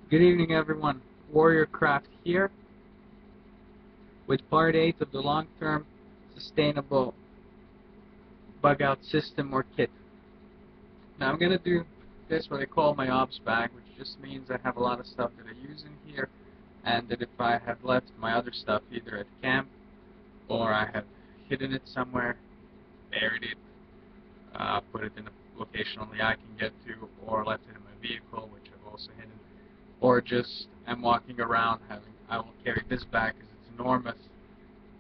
Good evening, everyone. Warrior Craft here with part 8 of the long-term sustainable bug-out system or kit. Now I'm going to do this what I call my OBS bag, which just means I have a lot of stuff that I use in here, and that if I have left my other stuff either at camp or I have hidden it somewhere, buried it, put it in a location only I can get to, or left it in my vehicle, which I've also hidden, or just I'm walking around I will carry this bag because it's enormous.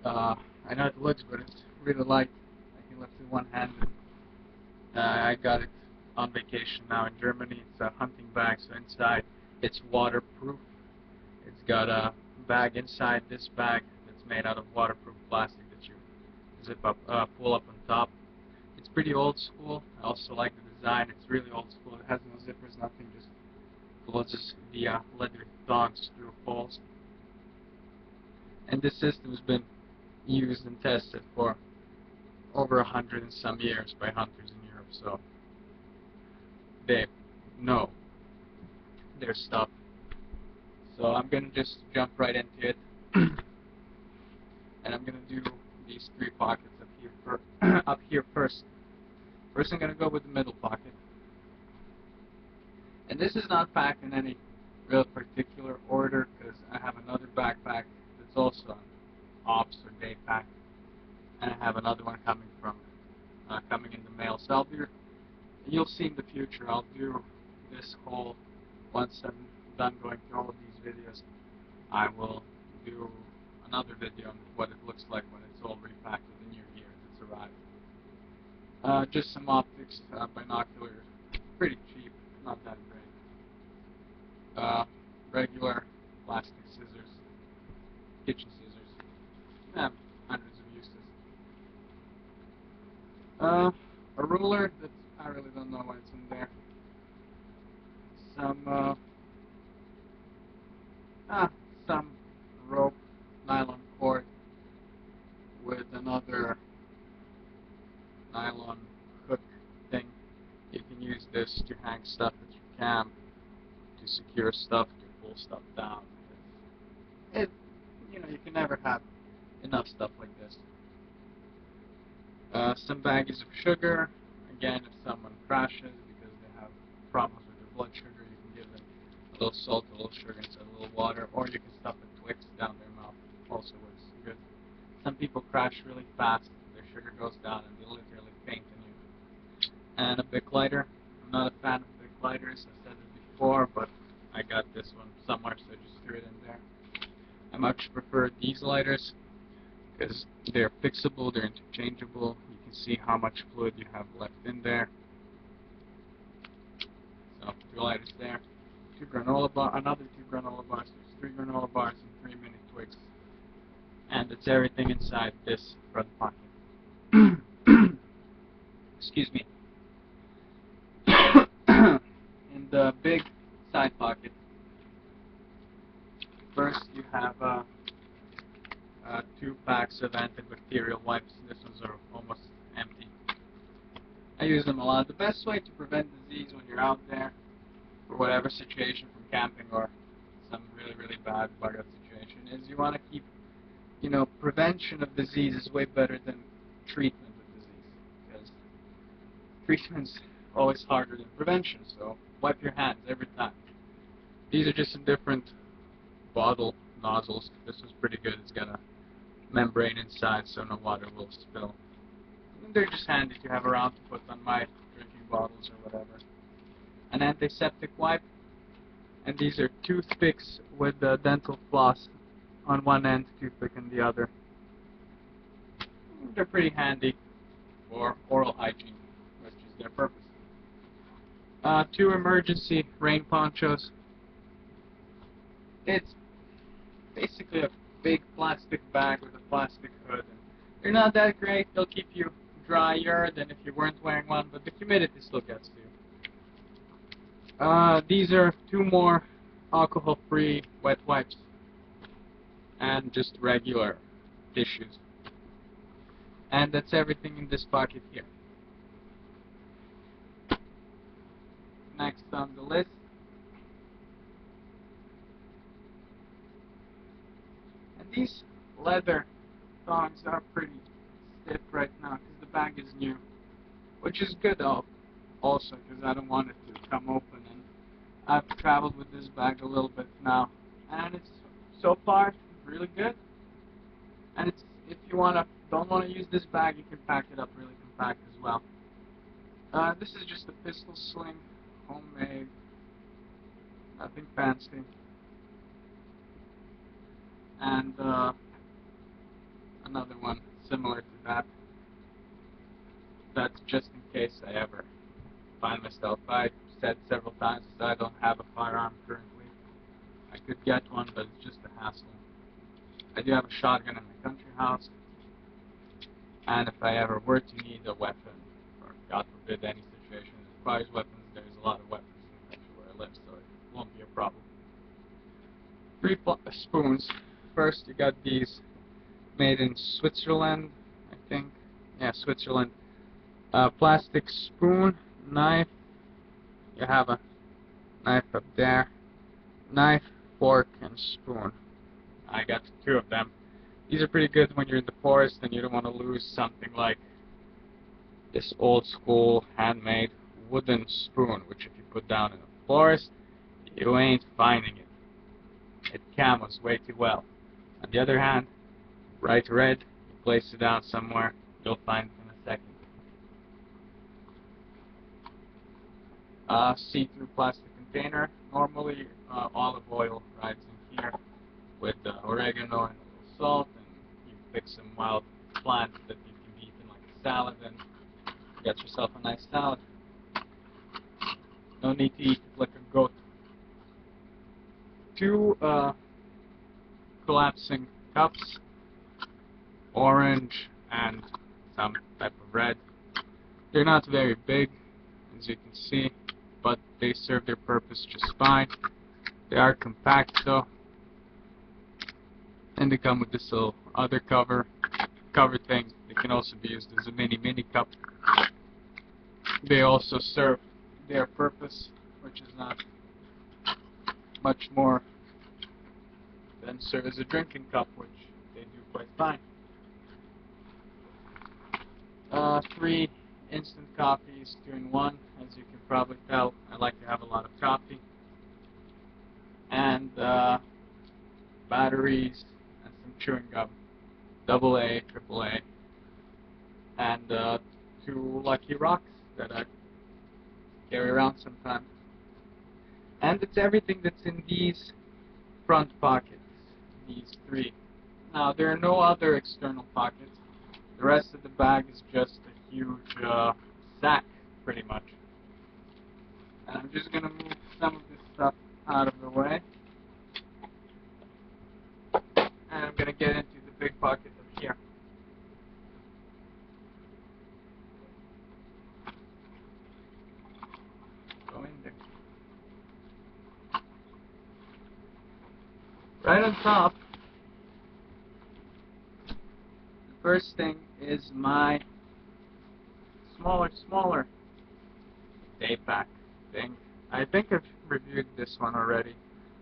I know it looks, but it's really light. I can lift it one hand. I got it on vacation now in Germany. It's a hunting bag, so inside it's waterproof. It's got a bag inside this bag that's made out of waterproof plastic that you zip up, pull up on top. It's pretty old school. I also like the design. It's really old school. It has no zippers, nothing, just closes the leather thongs through holes. And this system has been used and tested for over 100 and some years by hunters in Europe, so they know their stuff. So I'm going to just jump right into it. And I'm going to do these 3 pockets up here first. First I'm going to go with the middle pocket. And this is not packed in any real particular order because I have another backpack that's also an ops or day pack, and I have another one coming in the mail. So you'll see in the future, I'll do this whole, once I'm done going through all of these videos, I will do another video on what it looks like when it's all repacked with the new gear that's arrived. Just some optics, binoculars, pretty cheap, not that great. Regular plastic scissors, kitchen scissors, hundreds of uses. A ruler that I really don't know what's in there. Some rope, nylon cord with another nylon hook thing. You can use this to hang stuff at your camp, to secure stuff, to pull stuff down. You can never have enough stuff like this. Some baggies of sugar. Again, if someone crashes because they have problems with their blood sugar, you can give them a little salt, a little sugar instead of a little water, or you can stuff a Twix down their mouth. Also works good. Some people crash really fast, their sugar goes down, and they literally faint on you. And a Bic lighter. I'm not a fan of Bic lighters. I said it before, but I got this one somewhere, so I just threw it in there. I much prefer these lighters because they're fixable, they're interchangeable. You can see how much fluid you have left in there. So 2 lighters there, 2 granola bars, another 2 granola bars, there's 3 granola bars and 3 mini twigs. And it's everything inside this front pocket. Excuse me. In the big side pocket, first you have 2 packs of antibacterial wipes. These ones are almost empty. I use them a lot. The best way to prevent disease when you're out there, for whatever situation, from camping or some really bad bug-out situation, is you want to keep, prevention of disease is way better than treatment of disease, because treatment's always harder than prevention, so wipe your hands every time. These are just some different bottle nozzles. This one's pretty good. It's got a membrane inside so no water will spill. And they're just handy to have around to put on my drinking bottles or whatever. An antiseptic wipe, and these are toothpicks with the dental floss on one end, toothpick on the other. They're pretty handy for oral hygiene, which is their purpose. 2 emergency rain ponchos. It's basically a big plastic bag with a plastic hood. They're not that great. They'll keep you drier than if you weren't wearing one, but the humidity still gets to you. These are 2 more alcohol-free wet wipes and just regular tissues. And that's everything in this pocket here. Next on the list leather thongs are pretty stiff right now because the bag is new, which is good also because I don't want it to come open. And I've traveled with this bag a little bit now, and it's so far really good. And it's, if you don't want to use this bag, you can pack it up really compact as well. This is just a pistol sling, homemade, nothing fancy. And another one similar to that. That's just in case I ever find myself. I said several times that I don't have a firearm currently. I could get one, but it's just a hassle. I do have a shotgun in my country house, and if I ever were to need a weapon, or God forbid any situation that requires weapons, there's a lot of weapons in the country where I live, so it won't be a problem. 3 spoons. First, you got these made in Switzerland, I think. Yeah, Switzerland. Plastic spoon, knife. You have a knife up there. Knife, fork, and spoon. I got 2 of them. These are pretty good when you're in the forest and you don't want to lose something like this old school handmade wooden spoon, which if you put down in the forest, you ain't finding it. It camos way too well. On the other hand, bright red, you place it down somewhere, you'll find it in a second. See-through plastic container. Normally, olive oil rides in here with oregano and a little salt, and you pick some wild plants that you can eat in like a salad, and you got yourself a nice salad. No need to eat it like a goat. 2 collapsing cups, orange and some type of red. They're not very big, as you can see, but they serve their purpose just fine. They are compact though, and they come with this little other cover thing. They can also be used as a mini cup. They also serve their purpose, which is not much more than serve as a drinking cup, which they do quite fine. 3 instant coffees, 2 in 1. As you can probably tell, I like to have a lot of coffee. And batteries and some chewing gum, AA, AAA, and 2 Lucky Rocks that I carry around sometimes. And it's everything that's in these front pockets, these 3. Now, there are no other external pockets. The rest of the bag is just a huge sack, pretty much. And I'm just going to move some of this stuff out of the way. And I'm going to get into the big pocket up here. Go in there. Right on top, the first thing is my smaller day pack thing. I think I've reviewed this one already,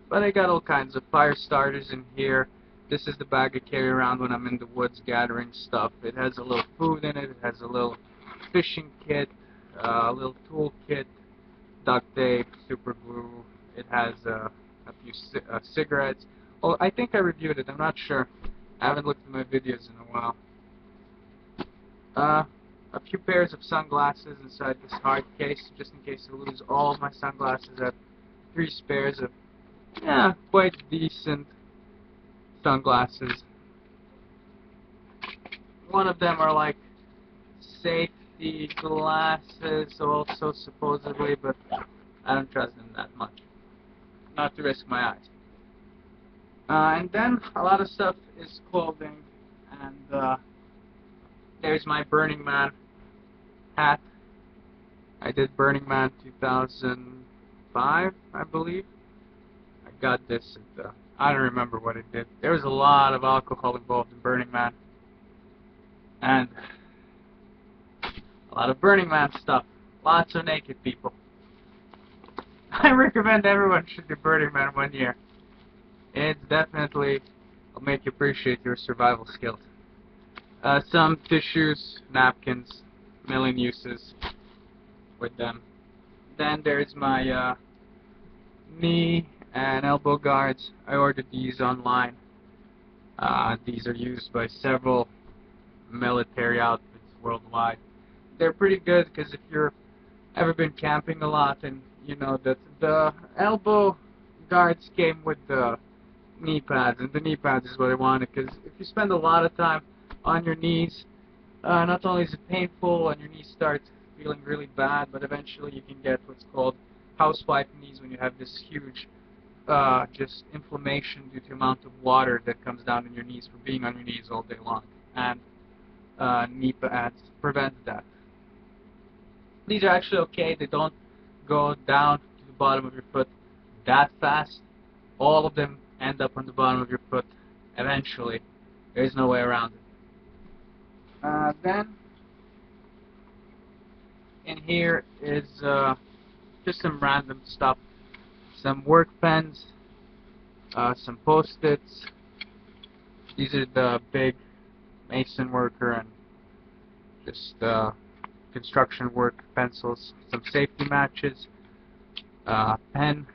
but I got all kinds of fire starters in here. This is the bag I carry around when I'm in the woods gathering stuff. It has a little food in it. It has a little fishing kit, a little tool kit, duct tape, super glue. It has a few cigarettes. Oh, I think I reviewed it. I'm not sure. I haven't looked at my videos in a while. A few pairs of sunglasses inside this hard case, just in case I lose all my sunglasses. I have 3 spares of, quite decent sunglasses. One of them are like safety glasses, also supposedly, but I don't trust them that much. Not to risk my eyes. And then a lot of stuff is clothing, and there's my Burning Man hat. I did Burning Man 2005, I believe. I got this at I don't remember what it did. There was a lot of alcohol involved in Burning Man, and a lot of Burning Man stuff. Lots of naked people. I recommend everyone should do Burning Man one year. It's definitely I'll make you appreciate your survival skills. Some tissues, napkins, million uses with them. Then there's my knee and elbow guards. I ordered these online. These are used by several military outfits worldwide. They're pretty good because if you're ever been camping a lot, and you know that the elbow guards came with the knee pads, and the knee pads is what I wanted, because if you spend a lot of time on your knees, not only is it painful and your knees start feeling really bad, but eventually you can get what's called housewife knees, when you have this huge just inflammation due to the amount of water that comes down in your knees from being on your knees all day long, and knee pads prevent that. These are actually okay. They don't go down to the bottom of your foot that fast. All of them end up on the bottom of your foot eventually. There's no way around it. Then in here is just some random stuff. Some work pens, some post-its. These are the big mason worker and just construction work pencils. Some safety matches, pen,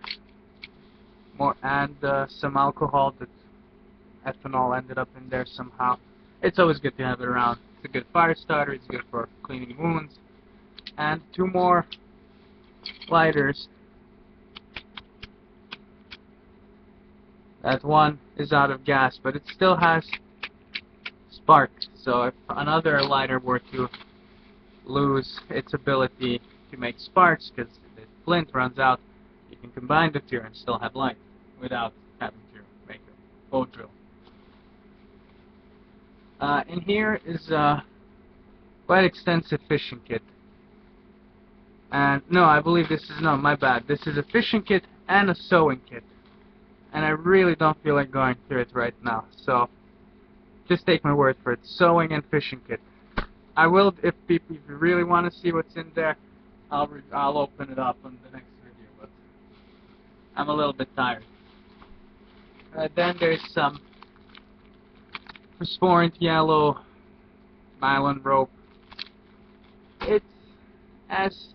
more, and some alcohol that ethanol ended up in there somehow. It's always good to have it around. It's a good fire starter. It's good for cleaning wounds. And 2 more lighters. That one is out of gas, but it still has spark. So if another lighter were to lose its ability to make sparks, because the flint runs out, you can combine the two and still have light without having to make a bow drill. In here is a quite extensive fishing kit. And no, I believe this is, no, my bad. This is a fishing kit and a sewing kit. And I really don't feel like going through it right now. So, just take my word for it. Sewing and fishing kit. I will, if you really want to see what's in there, I'll open it up on the next video, but I'm a little bit tired. Then there's some phosphorant yellow nylon rope. It's as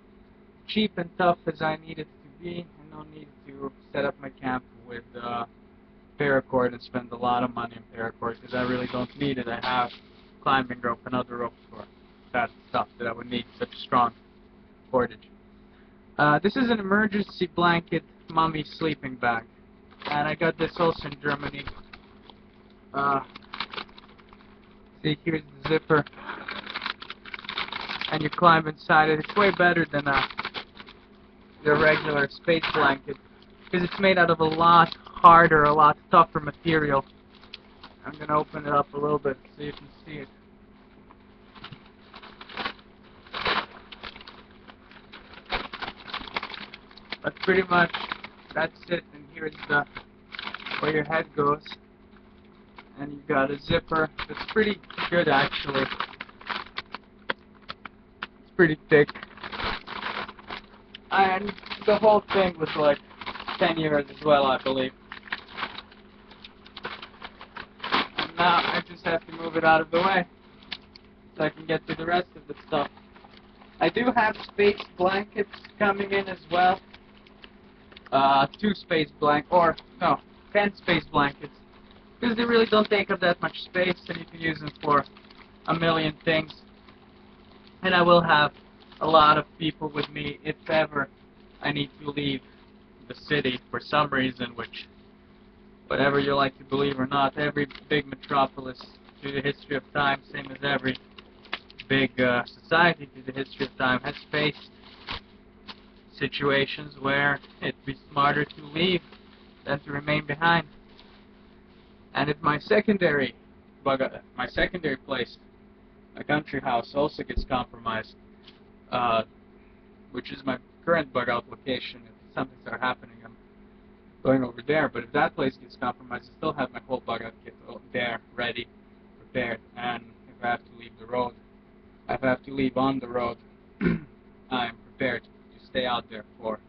cheap and tough as I need it to be, and no need to set up my camp with paracord and spend a lot of money on paracord, because I really don't need it. I have climbing rope and other ropes for that stuff that I would need such strong cordage. This is an emergency blanket mummy sleeping bag, and I got this also in Germany. See, here's the zipper, and you climb inside it. It's way better than the regular space blanket, because it's made out of a lot harder, a lot tougher material. I'm going to open it up a little bit so you can see it. But pretty much that's it, and here's where your head goes. And you've got a zipper that's pretty good actually. It's pretty thick. And the whole thing was like 10 years as well, I believe. And now I just have to move it out of the way so I can get to the rest of the stuff. I do have space blankets coming in as well. 10 space blankets. Because they really don't take up that much space, and you can use them for a million things. And I will have a lot of people with me if ever I need to leave the city for some reason, which, whatever you like to believe or not, every big metropolis through the history of time, same as every big society through the history of time, has faced situations where it'd be smarter to leave than to remain behind. And if my secondary place, my country house, also gets compromised, which is my current bug out location, if something starts happening, I'm going over there. But if that place gets compromised, I still have my whole bug out kit there, ready, prepared. And if I have to leave the road, if I have to leave on the road, I'm prepared to stay out there for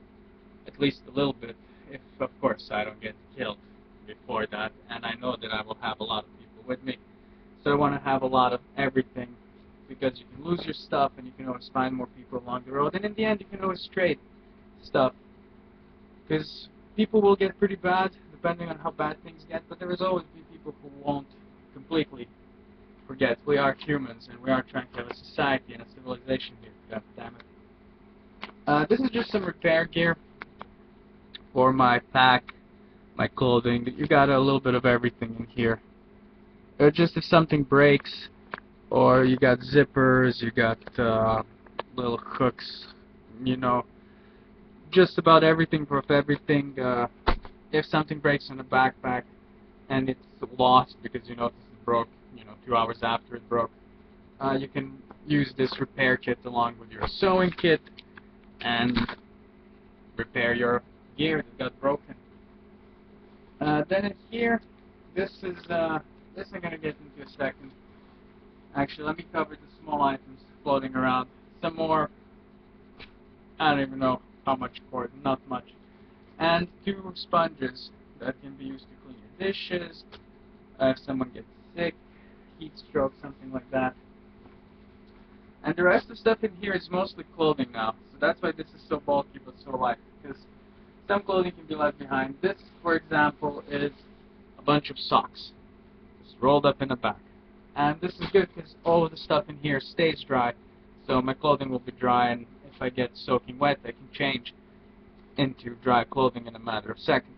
at least a little bit, if of course I don't get killed before that, and I know that I will have a lot of people with me. So I want to have a lot of everything, because you can lose your stuff and you can always find more people along the road, and in the end you can always trade stuff, because people will get pretty bad depending on how bad things get, but there will always be people who won't completely forget. We are humans, and we are trying to have a society and a civilization here. God damn it. This is just some repair gear for my pack, my clothing. You got a little bit of everything in here. Just if something breaks, or you got zippers, you got little hooks, you know, just about everything for everything. If something breaks in a backpack and it's lost because you notice it broke, 2 hours after it broke, you can use this repair kit along with your sewing kit and repair your gear that got broken. Then in here, this I'm going to get into a second. Actually, let me cover the small items floating around. Some more, I don't even know how much cord, not much. And 2 sponges that can be used to clean your dishes, if someone gets sick, heat stroke, something like that. And the rest of the stuff in here is mostly clothing now, so that's why this is so bulky but so light, because some clothing can be left behind. This, for example, is a bunch of socks, just rolled up in a bag. And this is good because all of the stuff in here stays dry, so my clothing will be dry, and if I get soaking wet, I can change into dry clothing in a matter of seconds.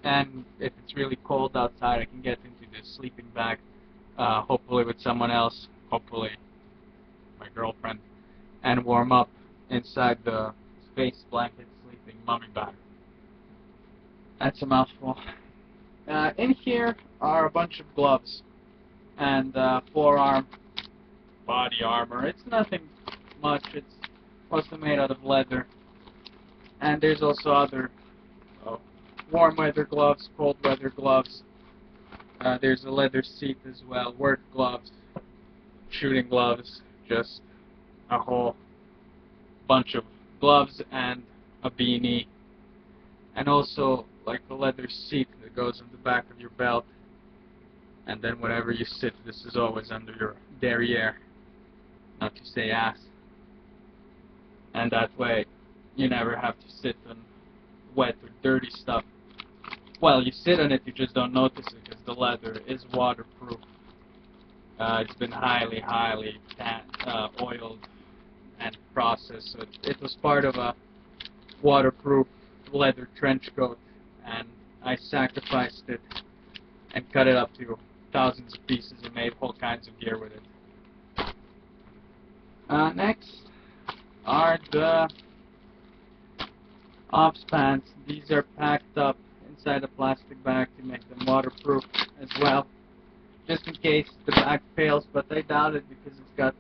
And if it's really cold outside, I can get into this sleeping bag, hopefully with someone else, hopefully my girlfriend, and warm up inside the space blanket sleeping mummy bag. That's a mouthful. In here are a bunch of gloves and forearm body armor. It's nothing much. It's mostly made out of leather. And there's also other warm weather gloves, cold weather gloves. There's a leather seat as well, work gloves, shooting gloves, just a whole bunch of gloves and a beanie. And also like a leather seat that goes on the back of your belt. And then whenever you sit, this is always under your derriere, not to say ass. And that way, you never have to sit on wet or dirty stuff. Well, you sit on it, you just don't notice it because the leather is waterproof. It's been highly oiled and processed, so it was part of a waterproof leather trench coat, and I sacrificed it and cut it up to thousands of pieces and made all kinds of gear with it. Next are the ops pants. These are packed up inside a plastic bag to make them waterproof as well, just in case the bag fails, but I doubt it because it's got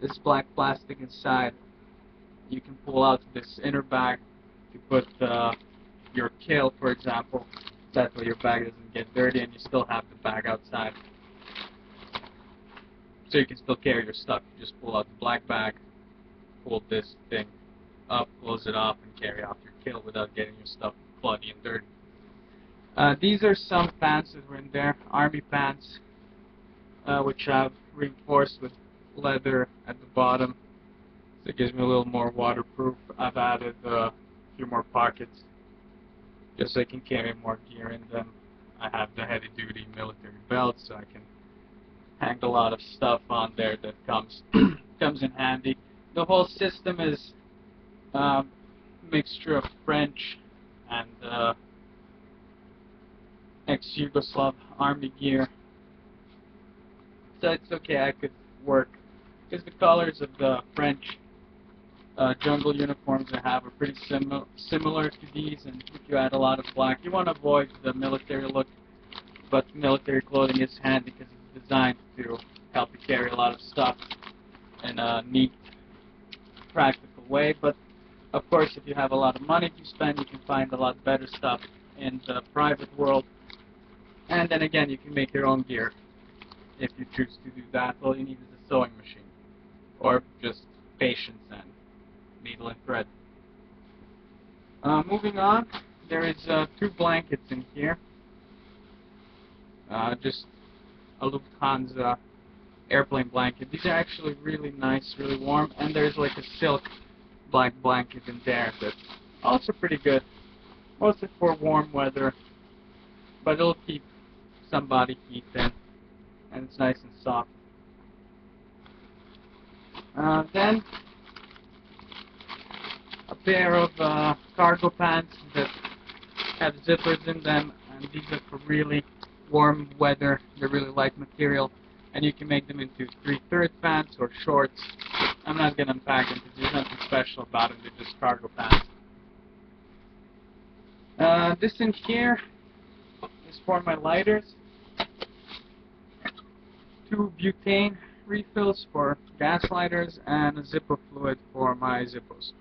this black plastic inside. You can pull out this inner bag to put your kill, for example. That way your bag doesn't get dirty and you still have the bag outside. So you can still carry your stuff. You just pull out the black bag, pull this thing up, close it off, and carry off your kill without getting your stuff bloody and dirty. These are some pants that were in there, army pants, which I've reinforced with leather at the bottom, so it gives me a little more waterproof. I've added a few more pockets, just so I can carry more gear in them. I have the heavy-duty military belt, so I can hang a lot of stuff on there that comes in handy. The whole system is a mixture of French and ex-Yugoslav army gear, so it's okay. I could work because the colors of the French jungle uniforms I have are pretty similar to these, and if you add a lot of black, you want to avoid the military look, but military clothing is handy because it's designed to help you carry a lot of stuff in a neat, practical way. But of course, if you have a lot of money to spend, you can find a lot better stuff in the private world, and then again, you can make your own gear if you choose to do that. All you need is a sewing machine, or just patience and needle and thread. Moving on, there is 2 blankets in here. Just a Lufthansa airplane blanket. These are actually really nice, really warm, and there's like a silk black blanket in there that's also pretty good, mostly for warm weather, but it'll keep some body heat in, and it's nice and soft. Then a pair of cargo pants that have zippers in them, and these are for really warm weather. They're really light material, and you can make them into 3/4 pants or shorts. I'm not going to unpack them because there's nothing special about them. They're just cargo pants. This in here is for my lighters. 2 butane refills for gas lighters, and a Zippo fluid for my Zippos,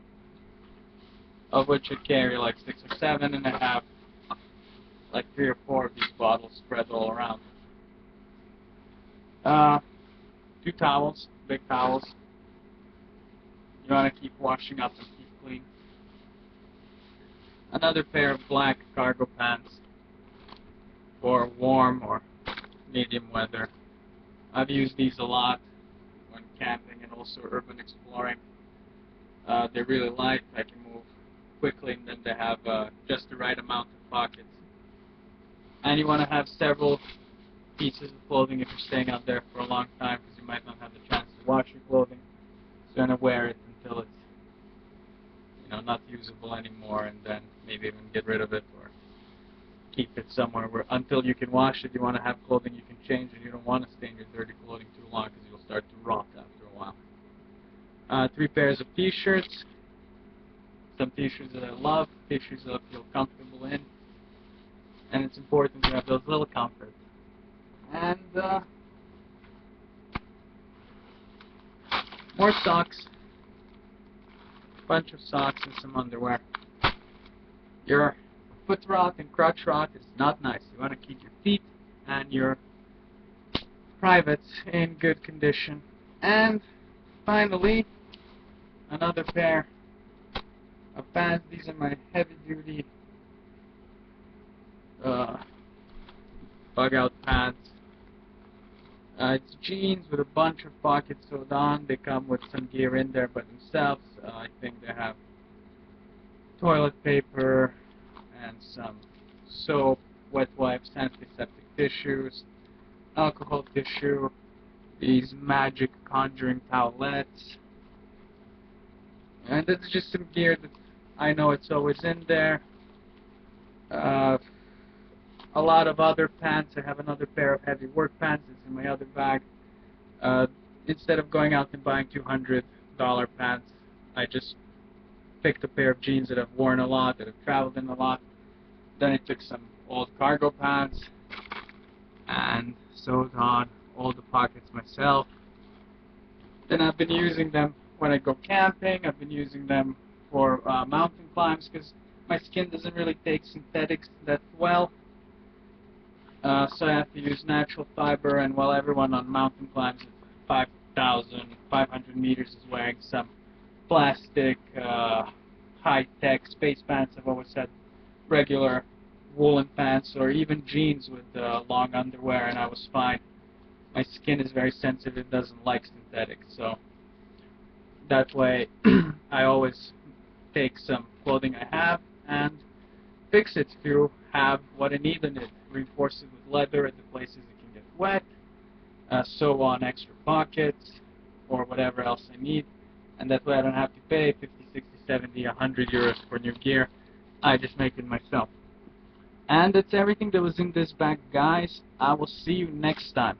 of which I carry like 6 or 7, and I have like 3 or 4 of these bottles spread all around. 2 towels, big towels. You want to keep washing up and keep clean. Another pair of black cargo pants for warm or medium weather. I've used these a lot when camping and also urban exploring. They're really light, I can move quickly, and then they have just the right amount of pockets. And you want to have several pieces of clothing if you're staying out there for a long time, because you might not have the chance to wash your clothing. So you're going to wear it until it's, not usable anymore, and then maybe even get rid of it or keep it somewhere where until you can wash it. You want to have clothing you can change, and you don't want to stay in your dirty clothing too long because you'll start to rot after a while. 3 pairs of t-shirts, some t-shirts that I love, t-shirts that I feel comfortable in, and it's important to have those little comforts. And more socks, bunch of socks and some underwear. Your foot rot and crotch rot is not nice. You want to keep your feet and your privates in good condition. And finally, another pair of pants. These are my heavy-duty bug-out pants. It's jeans with a bunch of pockets sewed on. They come with some gear in there by themselves. I think they have toilet paper and some soap, wet wipes, antiseptic tissues, alcohol tissue, these magic conjuring towelettes. And that's just some gear that I know it's always in there. A lot of other pants. I have another pair of heavy work pants. It's in my other bag. Instead of going out and buying $200 pants, I just picked a pair of jeans that I've worn a lot, that I've traveled in a lot. Then I took some old cargo pants and sewed on all the pockets myself. Then I've been using them when I go camping. I've been using them for mountain climbs because my skin doesn't really take synthetics that well. So I have to use natural fiber, and while everyone on mountain climbs at 5,500 meters is wearing some plastic, high-tech space pants, I've always had regular woolen pants or even jeans with long underwear, and I was fine. My skin is very sensitive, it doesn't like synthetics, so that way I always take some clothing I have and fix it to have what I need in it. Reinforce it with leather at the places it can get wet, sew on extra pockets or whatever else I need, and that way I don't have to pay 50, 60, 70, 100 euros for new gear. I just make it myself. And that's everything that was in this bag, guys. I will see you next time.